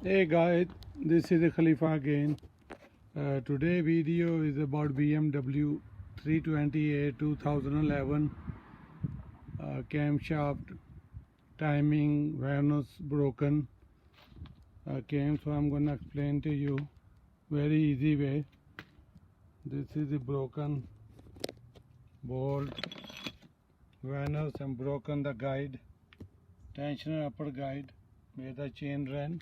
Hey guys, this is Khalifa again. Today video is about BMW 328 2011 camshaft timing vanos broken came, so I'm gonna explain to you very easy way. This is the broken bolt vanos and broken the guide, tensioner upper guide where the chain ran.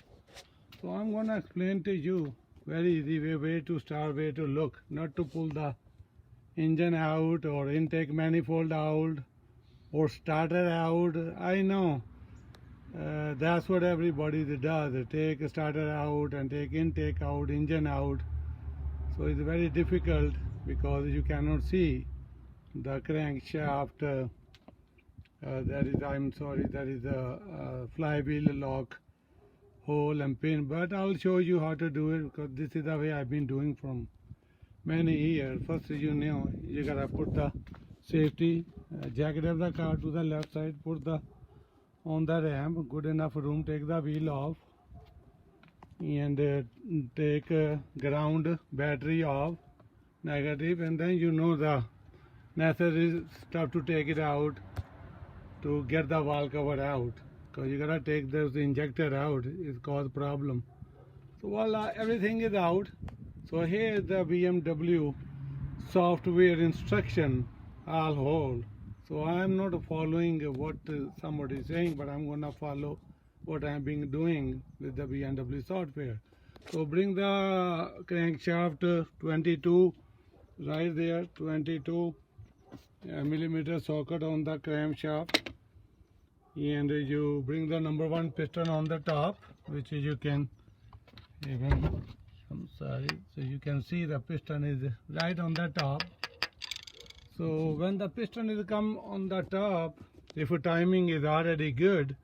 So I'm going to explain to you very easy way to start, way to look, not to pull the engine out or intake manifold out or starter out. I know that's what everybody does. They take starter out and take intake out, engine out. So it's very difficult because you cannot see the crankshaft. There is a flywheel lock hole and pin, but I'll show you how to do it because this is the way I've been doing from many years. First, you gotta put the safety jacket of the car to the left side, put the on the ramp, good enough room, take the wheel off and take ground battery off, negative, and then the necessary stuff to take it out to get the wall cover out, because you gotta take those injector out. It cause problem. So voila, everything is out. So here is the BMW software instruction all whole. So I am not following what somebody is saying, but I'm gonna follow what I'm been doing with the BMW software. So bring the crankshaft 22 right there, 22 millimeter socket on the crankshaft, and you bring the number one piston on the top, which you can even, so you can see the piston is right on the top. So when the piston is come on the top, if timing is already good,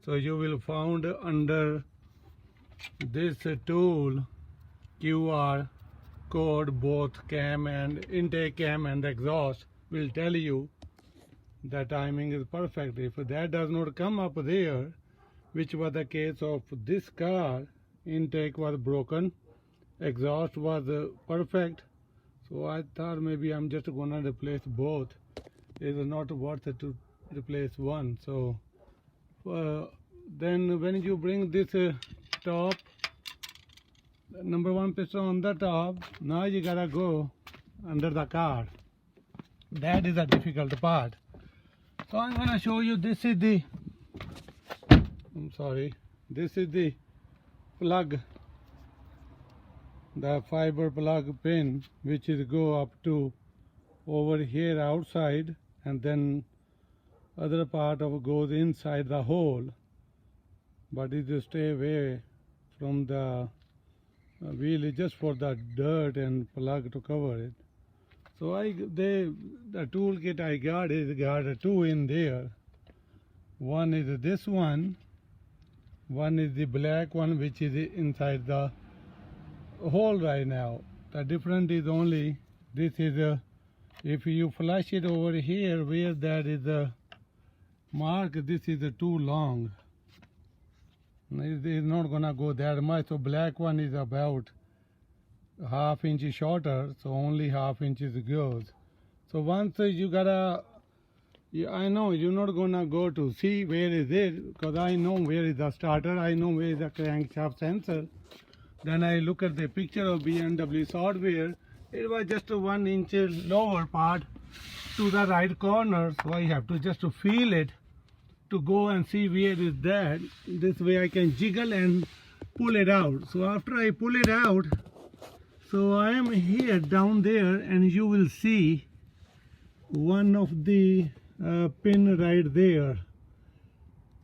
so you will found under this tool QR code, both cam and intake cam and exhaust will tell you the timing is perfect. If that does not come up there, which was the case of this car, intake was broken, exhaust was perfect, so I thought maybe I'm just gonna replace both. It is not worth it to replace one. So then when you bring this top, number one piston on the top, now you gotta go under the car. That is the difficult part. So I'm gonna show you. This is the plug, the fiber plug pin, which is go up to over here outside, and then other part of goes inside the hole, but it just stay away from the wheel, is just for the dirt and plug to cover it. So the toolkit I got is got two in there. One is this one is the black one, which is inside the hole right now. The difference is only this is if you flash it over here where there is a mark, this is too long. It is not gonna go that much. So black one is about half inch shorter, so only half inches goes. So once you gotta, I know you're not gonna go to see where is it, because I know where is the starter, I know where is the crankshaft sensor. Then I look at the picture of BMW software. It was just a 1 inch lower part to the right corner, so I have to just to feel it to go and see where is that. This way I can jiggle and pull it out. So after I pull it out, so I am here down there, and you will see one of the pin right there,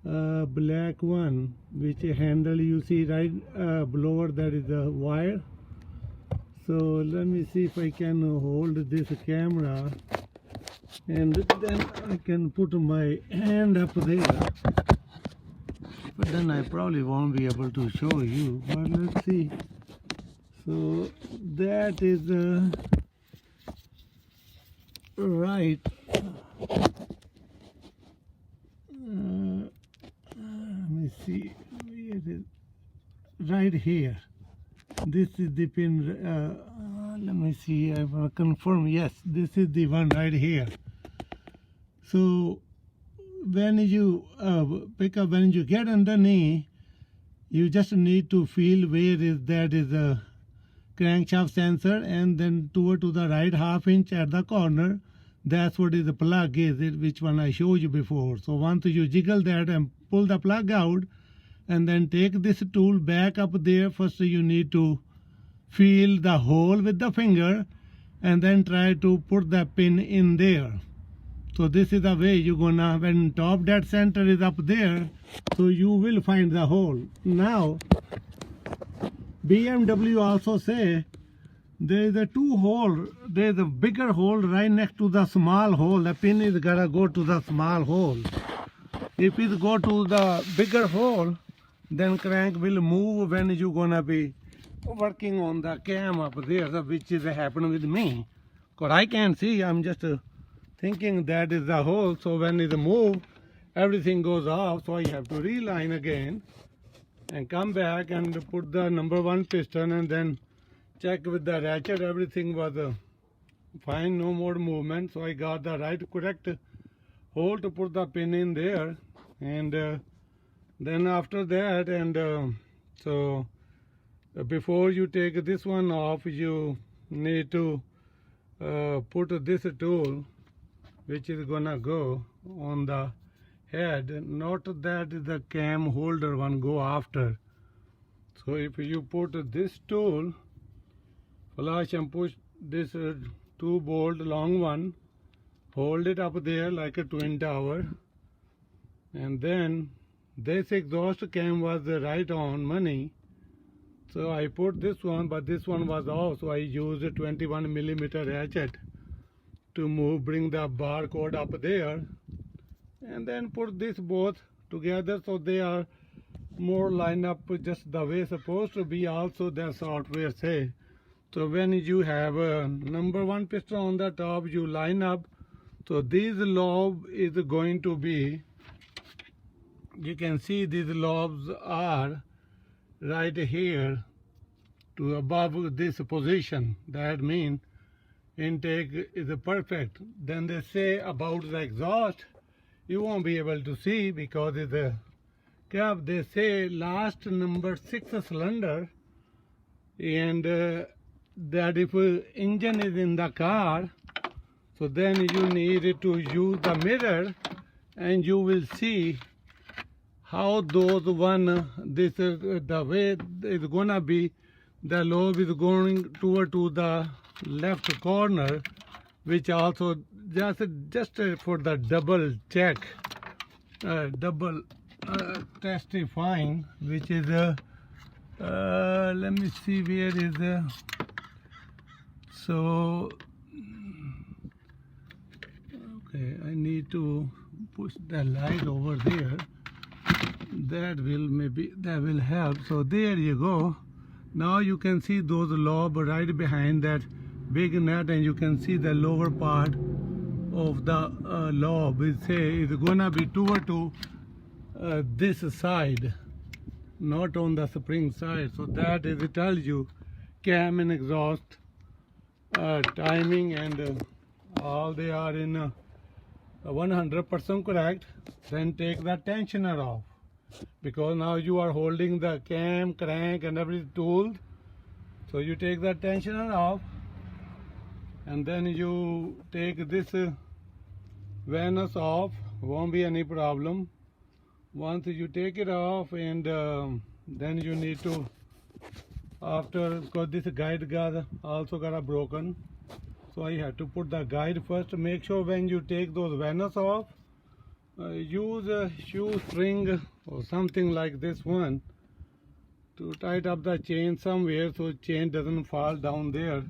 black one, which handle you see right below, that is the wire. So let me see if I can hold this camera, and then I can put my hand up there, but then I probably won't be able to show you, but let's see. So that is right. Let me see where it is. right here. This is the pin. Let me see. I want to confirm. Yes, this is the one right here. So when you pick up, when you get underneath, you just need to feel where is that is a crankshaft sensor, and then toward to the right ½ inch at the corner. That's what is the plug is, it which one I showed you before. So once you jiggle that and pull the plug out, and then take this tool back up there. First you need to feel the hole with the finger, and then try to put the pin in there. So this is the way you're gonna, when top dead center is up there, so you will find the hole. Now BMW also say there is a two hole, there is a bigger hole right next to the small hole. The pin is gotta go to the small hole. If it go to the bigger hole, then crank will move when you gonna be working on the cam up there, which is happening with me. Cause I can't see, I'm just thinking that is the hole. So when it move, everything goes off. So I have to reline again and come back and put the number 1 piston, and then check with the ratchet. Everything was fine, no more movement. So I got the correct hole to put the pin in there, and then after that, and so before you take this one off, you need to put this tool, which is gonna go on the head, not that the cam holder one go after. So if you put this tool, flush and push this 2 bolt long one, hold it up there like a twin tower, and then this exhaust cam was right on money. So I put this one, but this one was off, so I used a 21mm ratchet to bring the barcode up there, and then put this both together so they are more lined up just the way supposed to be. Also the software say, so when you have a number 1 piston on the top, you line up, so this lobe is going to be, you can see these lobes are right here to above this position. That means intake is perfect. Then they say about the exhaust, you won't be able to see because it's a cap. They say last number 6 cylinder, and that if engine is in the car, so then you need to use the mirror, and you will see how those one, this is the way it's gonna be. The lobe is going toward to the left corner, which also just for the double check, double testifying, which is let me see where is so okay, I need to push the light over there. That will help. So there you go. Now you can see those lobe right behind that big nut, and you can see the lower part of the lobe is gonna be toward to this side, not on the spring side. So that is, it tells you cam and exhaust timing, and all they are in 100% correct. Then take the tensioner off, because now you are holding the cam, crank and every tool. So you take the tensioner off, and then you take this vanos off, won't be any problem. Once you take it off, and then you need to, after, because this guide also got broken, so I had to put the guide first. Make sure when you take those vanos off, use a shoestring or something like this one to tighten up the chain somewhere, so chain doesn't fall down there.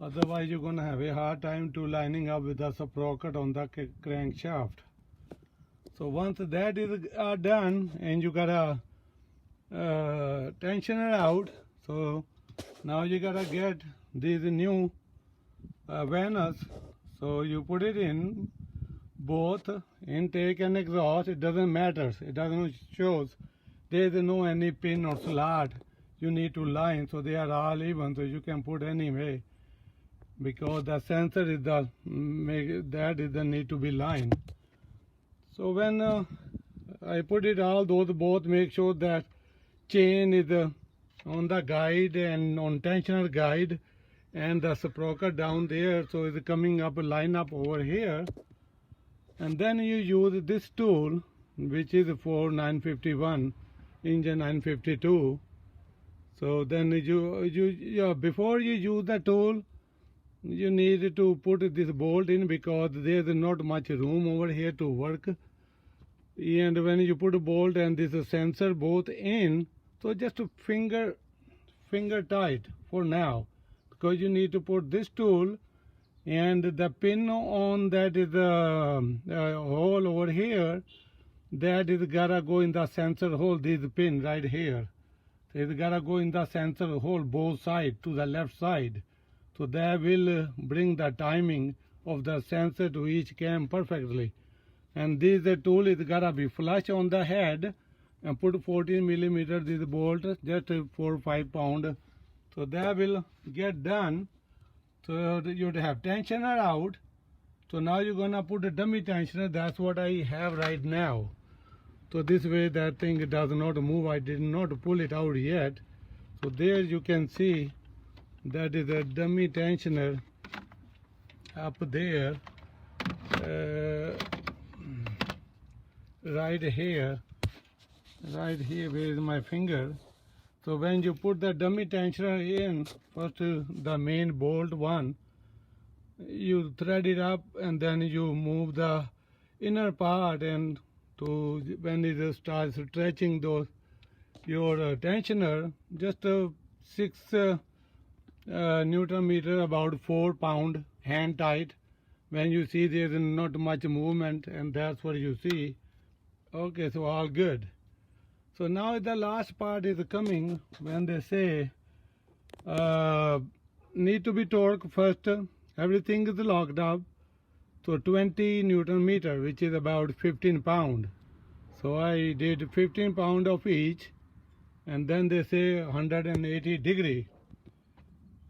Otherwise you're gonna have a hard time to lining up with the sprocket on the crankshaft. So once that is done, and you gotta tensioner out, so now you gotta get these new vanos. So you put it in both intake and exhaust. It doesn't matter, it doesn't shows there is no any pin or slot. you need to line, so they are all even, so you can put anyway, because the sensor is the that is the need to be lined. So when I put it all, those both make sure that chain is on the guide and on tensioner guide, and the sprocket down there, so it's coming up line up over here. And then you use this tool, which is for 951 engine 952. So then before you use the tool, you need to put this bolt in, because there's not much room over here to work. And when you put a bolt and this sensor both in, so just a finger tight for now, because you need to put this tool and the pin on that is the hole over here, that is gotta go in the sensor hole. This pin right here, so it's gotta go in the sensor hole both sides to the left side, so that will bring the timing of the sensor to each cam perfectly. And this tool is gotta be flush on the head, and put 14 millimeter this bolt, just 4 or 5 pound, so that will get done. So you have tensioner out. So now you're gonna put a dummy tensioner. That's what I have right now. So this way that thing does not move. I did not pull it out yet. So there you can see that is a dummy tensioner up there, right here where is my finger. So when you put the dummy tensioner in, first the main bolt one, you thread it up, and then you move the inner part, and to when it starts stretching your tensioner, just 6 Newton meter, about 4 pound, hand tight. When you see there is not much movement, and that's what you see. Okay, so all good. So now the last part is coming, when they say need to be torque first. Everything is locked up. So 20 Newton meter, which is about 15 pound. So I did 15 pound of each, and then they say 180 degree.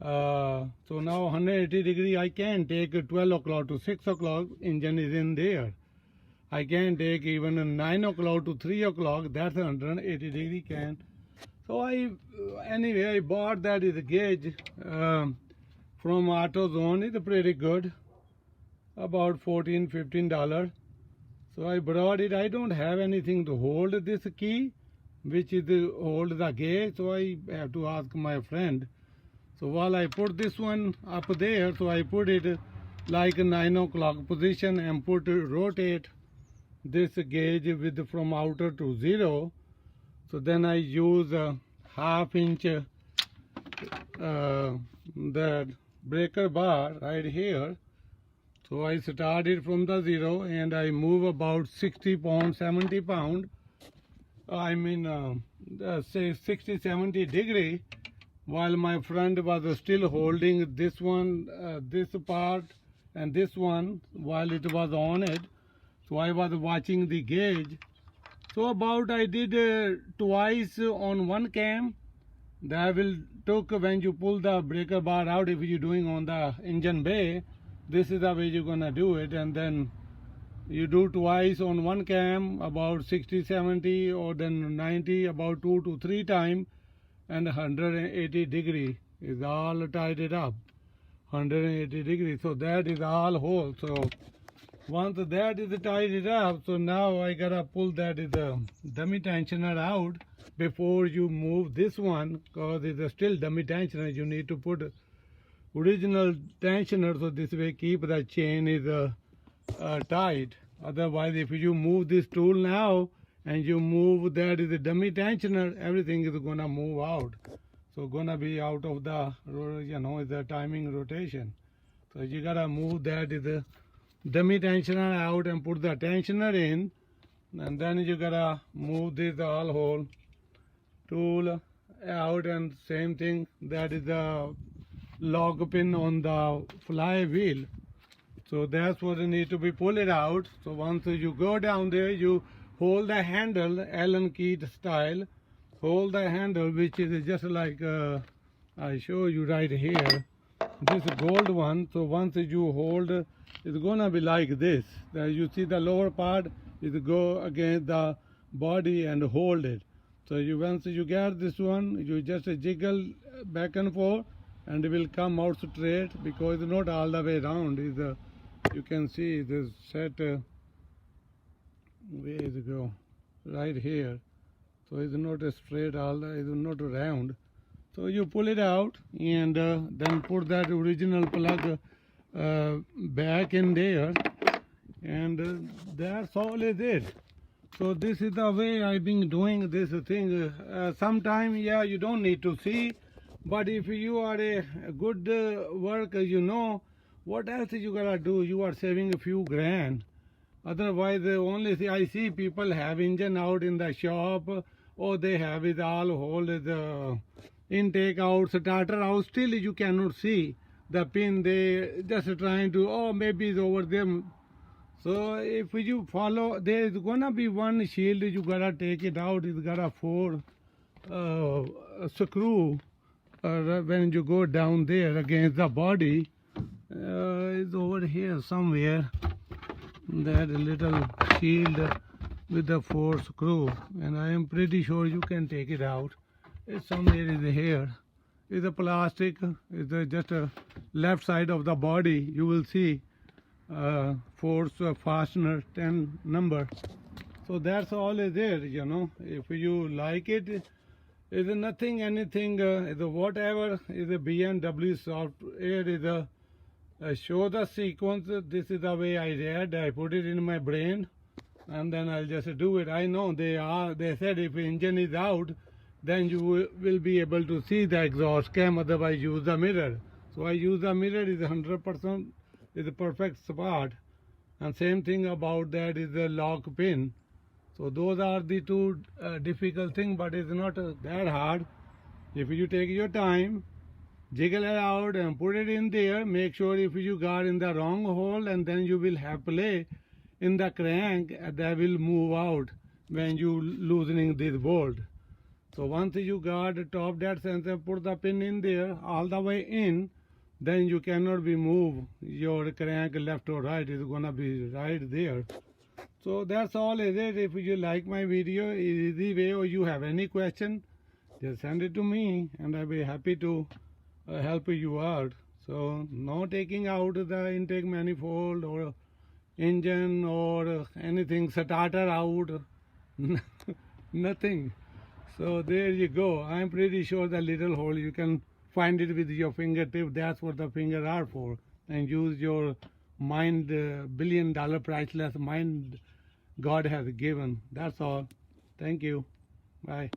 So now 180 degree, I can take 12 o'clock to 6 o'clock, engine is in there. I can take even 9 o'clock to 3 o'clock, that's 180 degree can. So I bought that is a gauge from AutoZone. It's pretty good, about $14-15. So I brought it. I don't have anything to hold this key, which is hold the gauge, so I have to ask my friend. So while I put this one up there, so I put it like a 9 o'clock position and rotate this gauge with from outer to 0. So then I use a half-inch the breaker bar right here. So I started from the 0, and I move about 60 pound, 70 pound. I mean, say 60-70 degree, while my friend was still holding this one, this part, and this one while it was on it. So I was watching the gauge. So about I did twice on one cam. That will took when you pull the breaker bar out, if you're doing on the engine bay, this is the way you're gonna do it, and then you do twice on one cam, about 60-70, or then 90, about 2 to 3 times, and 180 degree is all tied up. 180 degrees, so that is all whole. So once that is tied up, so now I gotta pull that is a dummy tensioner out before you move this one, because it's a still dummy tensioner. You need to put original tensioner, so this way keep the chain is tight. Otherwise, if you move this tool now and you move that is a dummy tensioner, everything is gonna move out. So gonna be out of the, the timing rotation. So you gotta move that is a dummy tensioner out and put the tensioner in, and then you gotta move this all hole tool out, and same thing, that is the log pin on the flywheel. So that's what need to be pulled out. So once you go down there, you hold the handle Allen key style, hold the handle, which is just like I show you right here. This gold one. So once you hold, it's gonna be like this. You see the lower part is go against the body and hold it. So once you get this one, you just jiggle back and forth, and it will come out straight because it's not all the way round. You can see this set. Where is it go? Right here. So it's not a straight all. It's not round. So you pull it out and then put that original plug back in there, and that's all it is. So this is the way I've been doing this thing. Sometime, yeah, you don't need to see, but if you are a good worker, you know what else you gotta do. You are saving a few grand. Otherwise, only I see people have engine out in the shop, or they have it all hold the intake out, starter out. Still, you cannot see the pin. They just trying to, oh, maybe it's over there. So if you follow, there is gonna be one shield. You gotta take it out. It's got a 4 screw. When you go down there against the body, it's over here somewhere. That little shield with the 4 screw, and I am pretty sure you can take it out. It's somewhere in here. It's a plastic. It's just a left side of the body. You will see force fastener 10 number. So that's all is there. You know, if you like it, is nothing anything. Is whatever is a BMW software is a show the sequence. This is the way I read. I put it in my brain, and then I'll just do it. I know they said if engine is out, then you will be able to see the exhaust cam. Otherwise, use the mirror. So I use the mirror. Is 100% is a perfect spot. And same thing about that is the lock pin. So those are the two difficult things, but it's not that hard. If you take your time, jiggle it out and put it in there. Make sure if you got in the wrong hole, and then you will have play in the crank that will move out when you loosening this bolt. So once you got top that sensor, put the pin in there all the way in, then you cannot be move your crank left or right. It's gonna be right there. So that's all it is. If you like my video, easy way, or you have any question, just send it to me, and I'll be happy to help you out. So no taking out the intake manifold or engine or anything, starter out, nothing. So there you go. I'm pretty sure the little hole, you can find it with your fingertip. That's what the fingers are for. And use your mind, $1 billion priceless mind God has given. That's all. Thank you. Bye.